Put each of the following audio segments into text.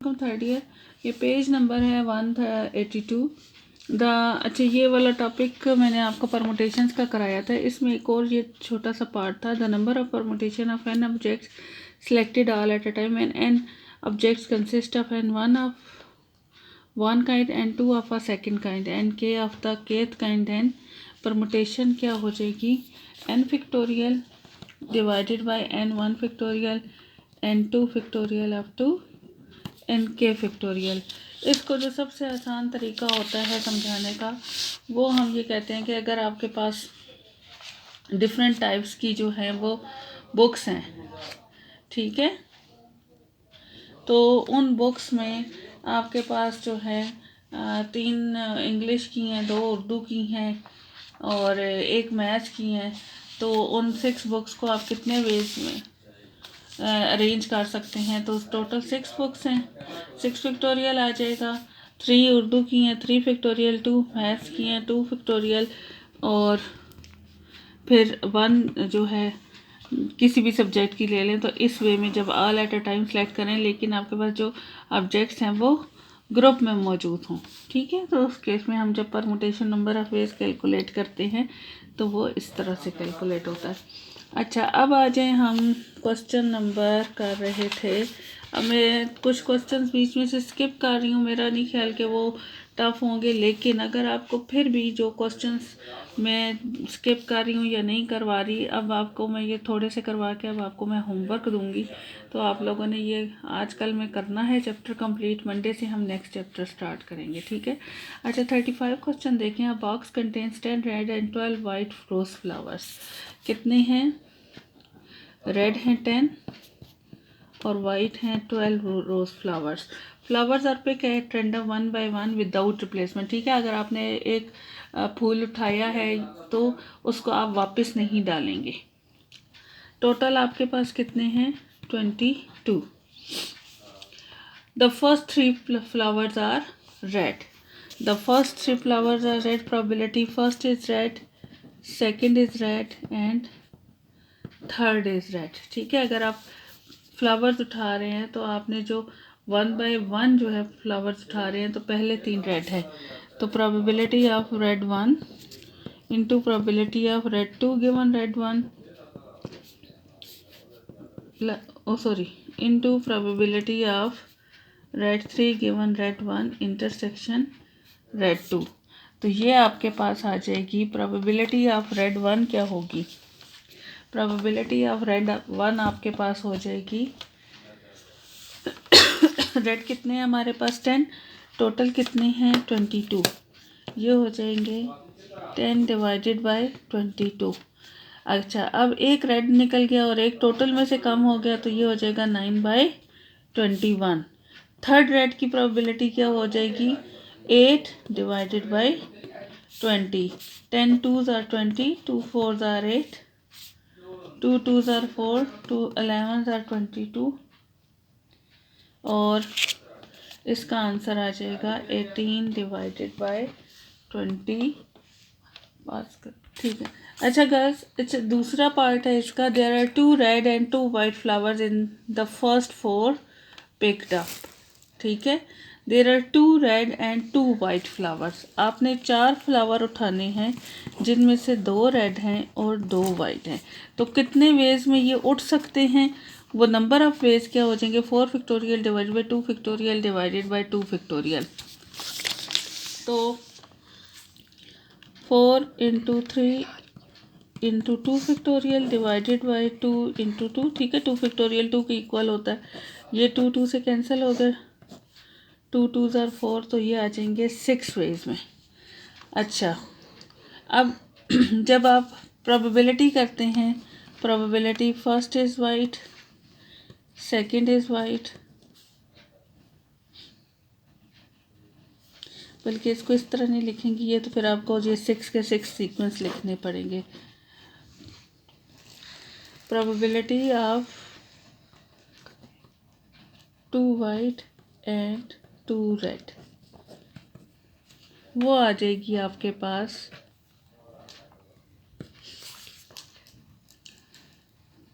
Third year, ये page number है 182। अच्छा, ये वाला टॉपिक मैंने आपको परमुटेशंस का कराया था। इसमें एक और ये छोटा सा पार्ट था, the number of permutation of n objects selected all at a time and n objects consist of n one of one kind and two of a second kind and k of the kth kind। n permutation क्या हो जाएगी, n factorial divided by n 1 factorial n 2 factorial up to n k factorial। इसको जो सबसे आसान तरीका होता है समझाने का, वो हम ये कहते हैं कि अगर आपके पास डिफरेंट टाइप्स की जो है वो बुक्स हैं, ठीक है, तो उन बुक्स में आपके पास जो है 3 इंग्लिश की हैं, 2 उर्दू की हैं और 1 मैथ्स की हैं। तो उन 6 बुक्स को आप कितने वेज में अरेंज कर सकते हैं? तो टोटल 6 बुक्स हैं, 6 फैक्टोरियल आ जाएगा। 3 उर्दू की हैं, 3 फैक्टोरियल, 2 मैथ्स की हैं, 2 फैक्टोरियल, और फिर 1 जो है किसी भी सब्जेक्ट की ले लें। तो इस वे में जब all at a time select करें, लेकिन आपके पास जो ऑब्जेक्ट्स हैं वो ग्रुप में मौजूद हों, ठीक है। तो उस केस में हम जब permutation number of ways calculate करते हैं तो वो इस तरह से कैलकुलेट होता है। अच्छा, अब आ जाए, हम क्वेश्चन नंबर कर रहे थे। अब मैं कुछ क्वेश्चंस बीच में से स्किप कर रही हूँ, मेरा नहीं ख्याल कि वो टफ होंगे, लेकिन अगर आपको फिर भी जो क्वेश्चंस मैं स्किप कर रही हूँ या नहीं करवा रही, अब आपको मैं ये थोड़े से करवा के अब आपको मैं होमवर्क दूंगी, तो आप लोगों ने ये आज कल में करना है चैप्टर कंप्लीट। मंडे से हम नेक्स्ट चैप्टर स्टार्ट करेंगे, ठीक है। अच्छा, 35 क्वेश्चन देखें। A box contains 10 red and 12 white rose flowers. कितने हैं? रेड हैं 10 और वाइट हैं 12 rose flowers. Flowers are pick at random 1 by 1 without replacement, ठीक है। अगर आपने एक फूल उठाया है तो उसको आप वापस नहीं डालेंगे। टोटल आपके पास कितने हैं? 22। The first 3 flowers are red. The first 3 flowers are red. Probability first is red, second is red and third is red, ठीक है। अगर आप फ्लावर्स उठा रहे हैं तो आपने जो 1 by 1 जो है फ्लावर्स उठा रहे हैं, तो पहले 3 रेड है, तो probability of red 1 into probability of red 2 given red 1 into probability of red 3 given red 1 intersection red 2। तो ये आपके पास आ जाएगी प्रोबेबिलिटी ऑफ रेड 1 क्या होगी? प्रोबेबिलिटी ऑफ रेड 1 आपके पास हो जाएगी, रेड कितने हैं हमारे पास? 10। टोटल कितने हैं? 22। ये हो जाएंगे 10 डिवाइडेड बाय 22। अच्छा, अब एक रेड निकल गया और एक टोटल में से कम हो गया, तो ये हो जाएगा 9 by 21। थर्ड रेड की प्रोबेबिलिटी क्या हो जाएगी? 8 divided by 20। 10 2s are 20, 2 4s are 8, 2 2s are 4, 2 11s are 22, और इसका आंसर आ जाएगा 18 डिवाइडेड बाय 20। ठीक है। अच्छा गर्ल्स, अच्छा दूसरा पार्ट है इसका। There are 2 red and 2 white flowers in the first 4 picked up, ठीक है। There are 2 red and 2 white flowers. आपने 4 फ्लावर उठाने हैं जिनमें से 2 रेड हैं और 2 वाइट हैं। तो कितने वेज में ये उठ सकते हैं? वो नंबर ऑफ वेज क्या हो जाएंगे? 4 factorial divided by 2 factorial divided by 2 factorial. तो 4 into 3 into 2 factorial divided by 2 into 2, ठीक है। 2 फैक्टोरियल 2 के इक्वल होता है। ये 2 2 से कैंसिल हो गए, 2 2s are 4, तो ये आ जाएंगे 6 वेज में। अच्छा, अब जब आप प्रोबेबिलिटी करते हैं, probability first is white, second is white, बल्कि इसको इस तरह नहीं लिखेंगे ये, तो फिर आपको ये 6 के 6 सीक्वेंस लिखने पड़ेंगे। Probability of 2 white and 2 red, वो आ जाएगी आपके पास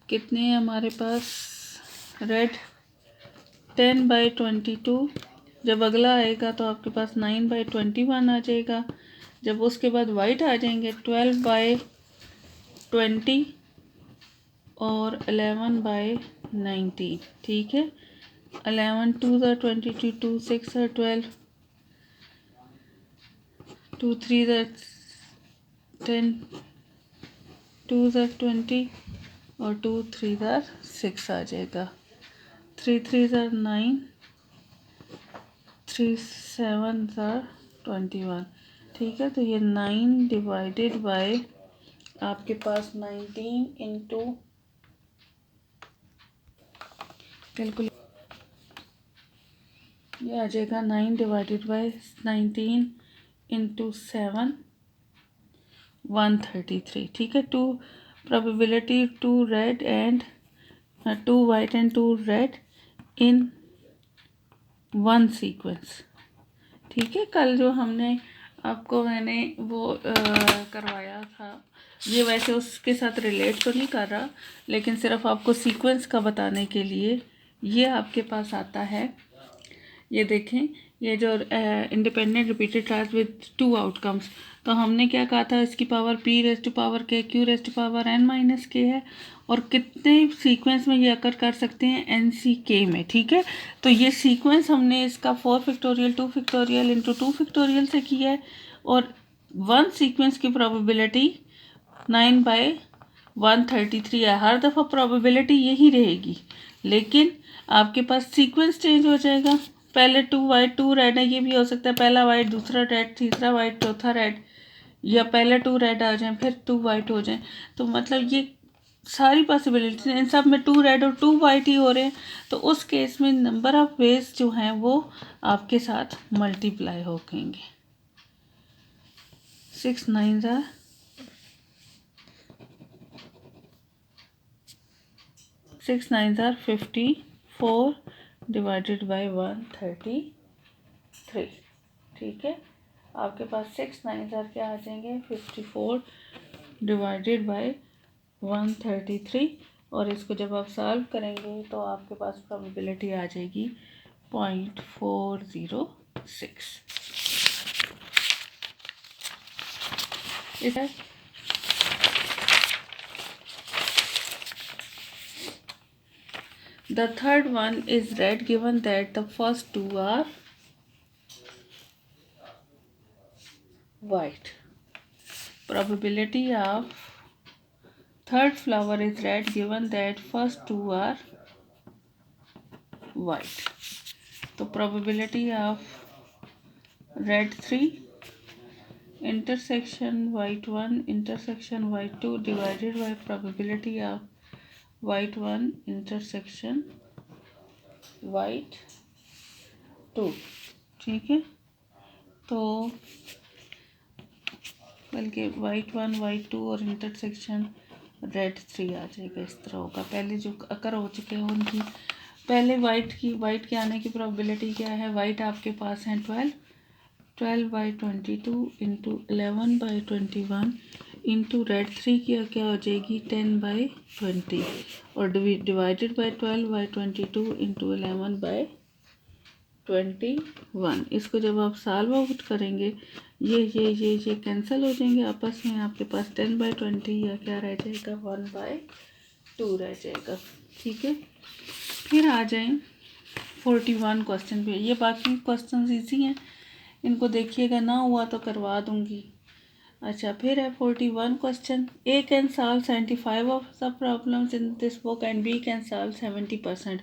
कितने हैं हमारे पास? रेड 10/22। जब अगला आएगा तो आपके पास 9/21 आ जाएगा। जब उसके बाद वाइट आ जाएंगे 12/20 और 11/19। ठीक है, 11 2 22, 2 6 12, 2 3 10, 2 20 और 2 3 6 आ जाएगा। 3 3 9, 3 7 21। ठीक है, तो ये 9 डिवाइडेड बाय आपके पास 19 इंटू कैलकुलेट, ये आ जाएगा 9 डिवाइडेड बाय 19 इंटू 7, 133। ठीक है, 2 probability 2 red and 2 white and 2 red in one sequence. ठीक है, कल जो हमने आपको मैंने वो करवाया था, ये वैसे उसके साथ रिलेट तो नहीं कर रहा, लेकिन सिर्फ आपको सीक्वेंस का बताने के लिए ये आपके पास आता है। ये देखें, ये जो independent repeated trials with 2 outcomes, तो हमने क्या कहा था, इसकी power p raise to power k q raise to power n minus k है, और कितने सीक्वेंस में ये अकर कर सकते हैं, NCK में। ठीक है, तो ये सीक्वेंस हमने इसका 4 फैक्टोरियल 2 फैक्टोरियल इंटू 2 फैक्टोरियल से किया है, और वन सीक्वेंस की प्रोबेबिलिटी 9/133 है। हर दफ़ा प्रोबेबिलिटी यही रहेगी, लेकिन आपके पास सीक्वेंस चेंज हो जाएगा। पहले 2 वाइट 2 रेड है, ये भी हो सकता है पहला वाइट दूसरा रेड तीसरा वाइट चौथा रेड, या पहले 2 रेड आ जाएं फिर 2 वाइट हो जाएं। तो मतलब ये सारी पॉसिबिलिटी, इन सब में 2 रेड और 2 वाइट ही हो रहे हैं, तो उस केस में नंबर ऑफ वेज जो हैं वो आपके साथ मल्टीप्लाई होंगे। 6 9 6 9 54 डिवाइडेड बाई 133। ठीक है, आपके पास 6 9 क्या आ जाएंगे, 54 डिवाइडेड बाई 133, और इसको जब आप सॉल्व करेंगे तो आपके पास प्रोबेबिलिटी आ जाएगी 0.406। The third one is red given that the first 2 are white. Probability of third flower is red given that first 2 are white. तो probability of red 3 intersection white 1 intersection white 2 divided by probability of white 1 intersection white 2। ठीक है, तो बल्कि white 1 white 2 और intersection red 3 आ जाएगा। इस तरह होगा। पहले जो अकर हो चुके हैं उनकी पहले वाइट के आने की प्रोबेबिलिटी क्या है, वाइट आपके पास है 12/22 इंटू 11/21 इंटू रेड 3 की क्या हो जाएगी 10/20, और डिवाइडेड बाई 12/22 इंटू 11/21। इसको जब आप सॉल्व आउट करेंगे ये कैंसिल हो जाएंगे आपस में, आपके पास 10/20 या क्या रह जाएगा 1/2 रह जाएगा। ठीक है, फिर आ जाएं 41 क्वेश्चन पे। ये बाकी क्वेश्चन इजी हैं, इनको देखिएगा, ना हुआ तो करवा दूंगी। अच्छा, फिर है 41 question. A can solve 75 of the problems in this book and B can solve 70%।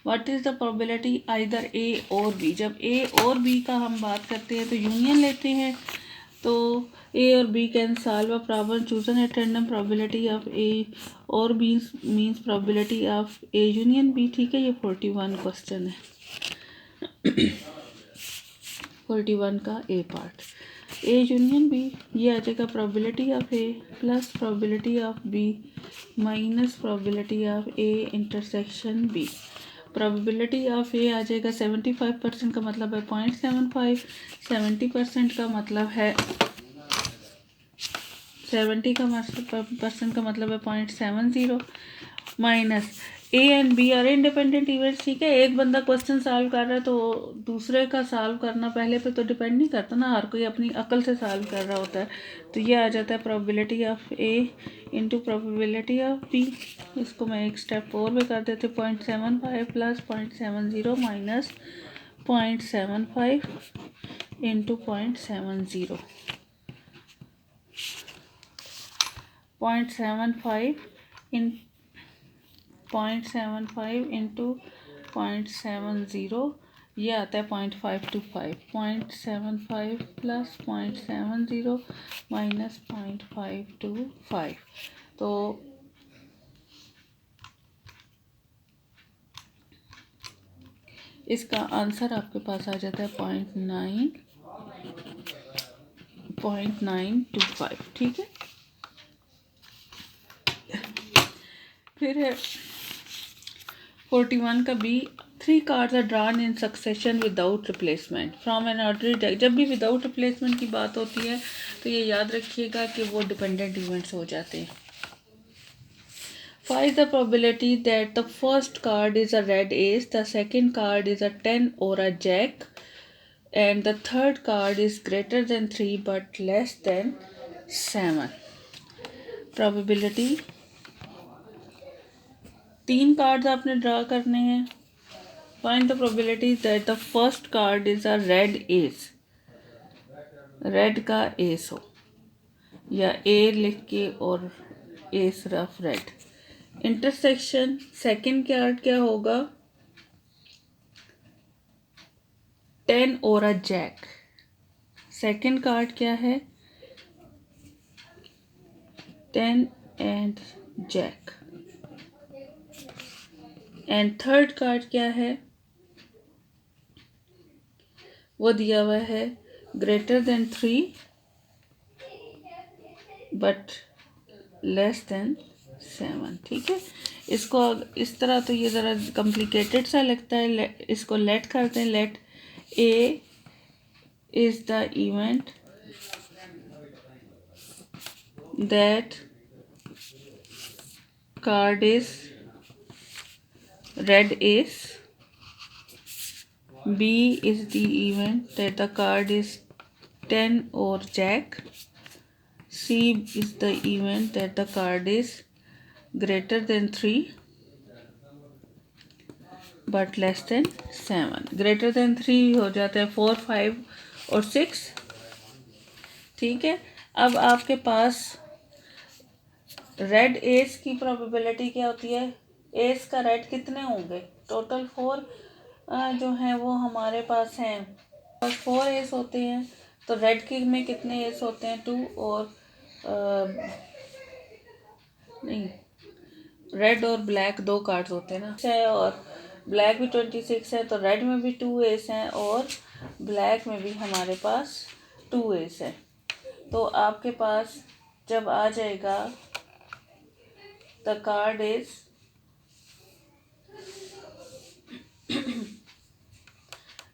What is the probability either A और B। जब A और B का हम बात करते हैं तो यूनियन लेते हैं, तो A और B can solve a problem chosen at random probability of A और B means probability of A union B। ठीक है, ये 41 क्वेश्चन है 41 का A part. A union B, ये आ जाएगा probability of A plus probability of B minus probability of A intersection B। Probability of A आ जाएगा 75% का मतलब है 0.75, 70% का मतलब है 70% का मतलब है 0.70, minus A and B are independent events, ठीक है। एक बंदा क्वेश्चन सॉल्व कर रहा है तो दूसरे का सॉल्व करना पहले पे तो डिपेंड नहीं करता ना, हर कोई अपनी अकल से सॉल्व कर रहा होता है। तो ये आ जाता है probability of A into probability of B. इसको मैं एक स्टेप और भी कर देती हूँ, 0.75 प्लस 0.70 माइनस 0.75 इंटू 0.70, 0.75 इन 0.75 इंटू 0.70, ये आता है 0.525, 0.75 प्लस 0.70 माइनस 0.525। तो इसका आंसर आपके पास आ जाता है 0.925, ठीक है। फिर है 41 का B, 3 cards are drawn in succession without replacement from an ordinary deck. जब भी विदाउट रिप्लेसमेंट की बात होती है तो ये याद रखिएगा कि वो डिपेंडेंट इवेंट्स हो जाते हैं। Find the probability that the first card is a red ace, the second card is a 10 or a jack, and the third card is greater than 3 but less than 7. Probability, 3 cards आपने draw करने हैं। Find the probability that the first card is a red ace, red का S हो, या ए लिख के और S rough red. Intersection, second card क्या होगा, 10 और अ जैक। सेकंड कार्ड क्या है, 10 and jack. And third card क्या है, वो दिया हुआ है greater than 3 but less than 7, ठीक है। इसको इस तरह तो ये ज़रा कॉम्प्लिकेटेड सा लगता है, इसको लेट करते हैं। Let A is the event that card is red ace, B is the event that the card is 10 or jack, C is the event that the card is greater than 3 but less than 7। greater than 3 हो जाता है 4, 5 और 6, ठीक है। अब आपके पास red S की probability क्या होती है, एस का रेड कितने होंगे, टोटल 4 जो हैं वो हमारे पास हैं, 4 एस होते हैं। तो रेड की में कितने एस होते हैं, 2, और नहीं, रेड और ब्लैक 2 कार्ड्स होते हैं ना, है, और ब्लैक भी 26 है, तो रेड में भी 2 एस हैं और ब्लैक में भी हमारे पास 2 एस है। तो आपके पास जब आ जाएगा the card is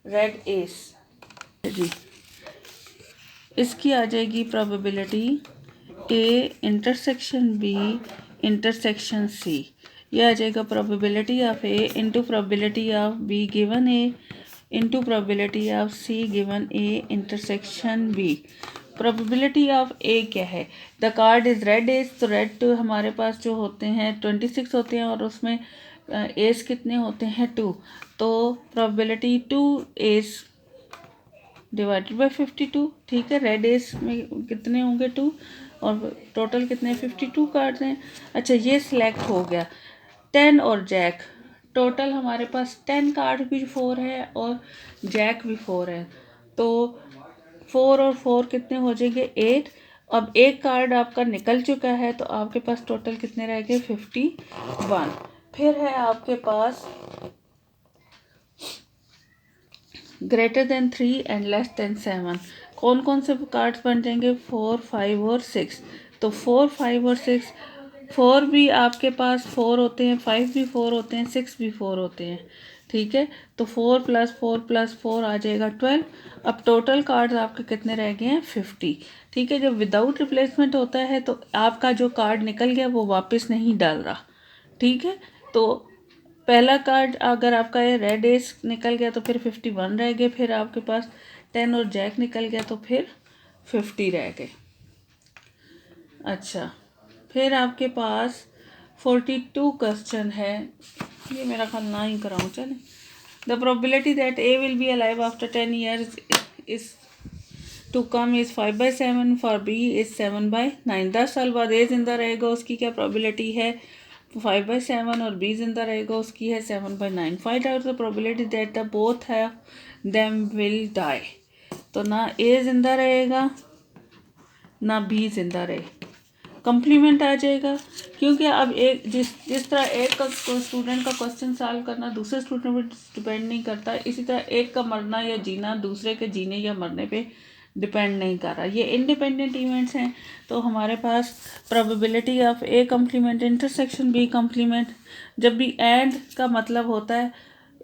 red ace जी, इसकी आ जाएगी probability A intersection B intersection C. ये आ जाएगा probability of A into probability of B given A into probability of C given A intersection B. Probability of A क्या है, the card is red ace, तो red तो हमारे पास जो होते हैं 26 होते हैं और उसमें एस कितने होते हैं 2, तो प्रोबेबिलिटी 2 एस डिवाइडेड बाई 52, ठीक है। रेड एस में कितने होंगे 2 और टोटल कितने 52 कार्ड्स हैं। अच्छा, ये सिलेक्ट हो गया 10 और जैक, टोटल हमारे पास 10 कार्ड भी 4 है और जैक भी 4 है, तो 4 और 4 कितने हो जाएंगे 8। अब एक कार्ड आपका निकल चुका है तो आपके पास टोटल कितने रह गए 51। फिर है आपके पास greater than 3 and less than 7। कौन कौन से कार्ड्स बन जाएंगे 4, 5 और 6। तो 4, 5 और 6, 4 भी आपके पास 4 होते हैं, 5 भी 4 होते हैं, 6 भी 4 होते हैं, ठीक है। तो 4 + 4 + 4 आ जाएगा 12। अब टोटल कार्ड्स आपके कितने रह गए हैं 50, ठीक है। जब विदाउट रिप्लेसमेंट होता है तो आपका जो कार्ड निकल गया वो वापस नहीं डाल रहा, ठीक है। तो पहला कार्ड अगर आपका ये रेड एस निकल गया तो फिर 51 रह गए, फिर आपके पास 10 और जैक निकल गया तो फिर 50 रह गए। अच्छा, फिर आपके पास 42 क्वेश्चन है, ये मेरा ख्याल ना ही कराऊँ। चलें। The probability that A will be alive after 10 years is to come is 5/7, for B is 7/9। 10 साल बाद ए जिंदा रहेगा, उसकी क्या प्रोबेबिलिटी है? 5/7, और बी जिंदा रहेगा, उसकी है 7/9। Find out the probability that the both है देम विल डाई। तो ना ए जिंदा रहेगा ना बी जिंदा रहे, कम्प्लीमेंट आ जाएगा। क्योंकि अब एक जिस तरह एक का स्टूडेंट का क्वेश्चन सॉल्व करना दूसरे स्टूडेंट पर डिपेंड नहीं करता, इसी तरह एक का मरना या जीना दूसरे के जीने या मरने पे डिपेंड नहीं कर रहा। ये इंडिपेंडेंट इवेंट्स हैं। तो हमारे पास probability of A complement intersection B complement, जब भी एंड का मतलब होता है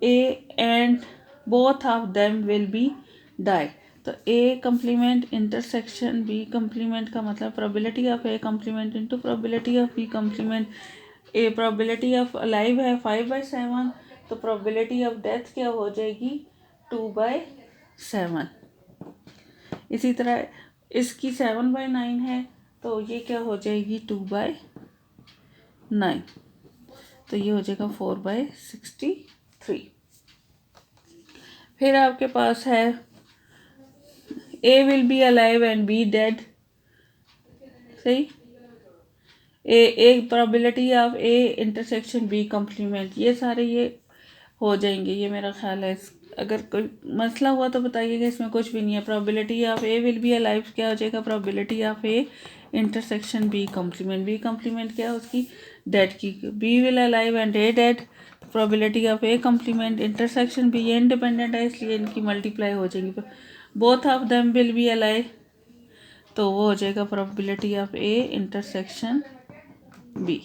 A and both of them will be die. तो A complement intersection B complement का मतलब probability of A complement into probability of B complement. A probability of alive है 5/7, तो प्रोबेबिलिटी ऑफ डेथ क्या हो जाएगी? 2/7। इसी तरह इसकी 7/9 है, तो ये क्या हो जाएगी? 2/9, तो ये हो जाएगा 4/63। फिर आपके पास है A will be alive and B dead, सही। A probability of A intersection B complement, ये सारे ये हो जाएंगे। ये मेरा ख्याल है, अगर कोई मसला हुआ तो बताइएगा, इसमें कुछ भी नहीं है। Probability of A will be alive क्या हो जाएगा? Probability of A intersection B complement, B complement क्या है उसकी? डेड की। B will alive and A dead, probability of A complement intersection B, ये इंडिपेंडेंट है इसलिए इनकी मल्टीप्लाई हो जाएंगी। Both of them will be alive, तो वो हो जाएगा probability of A intersection B.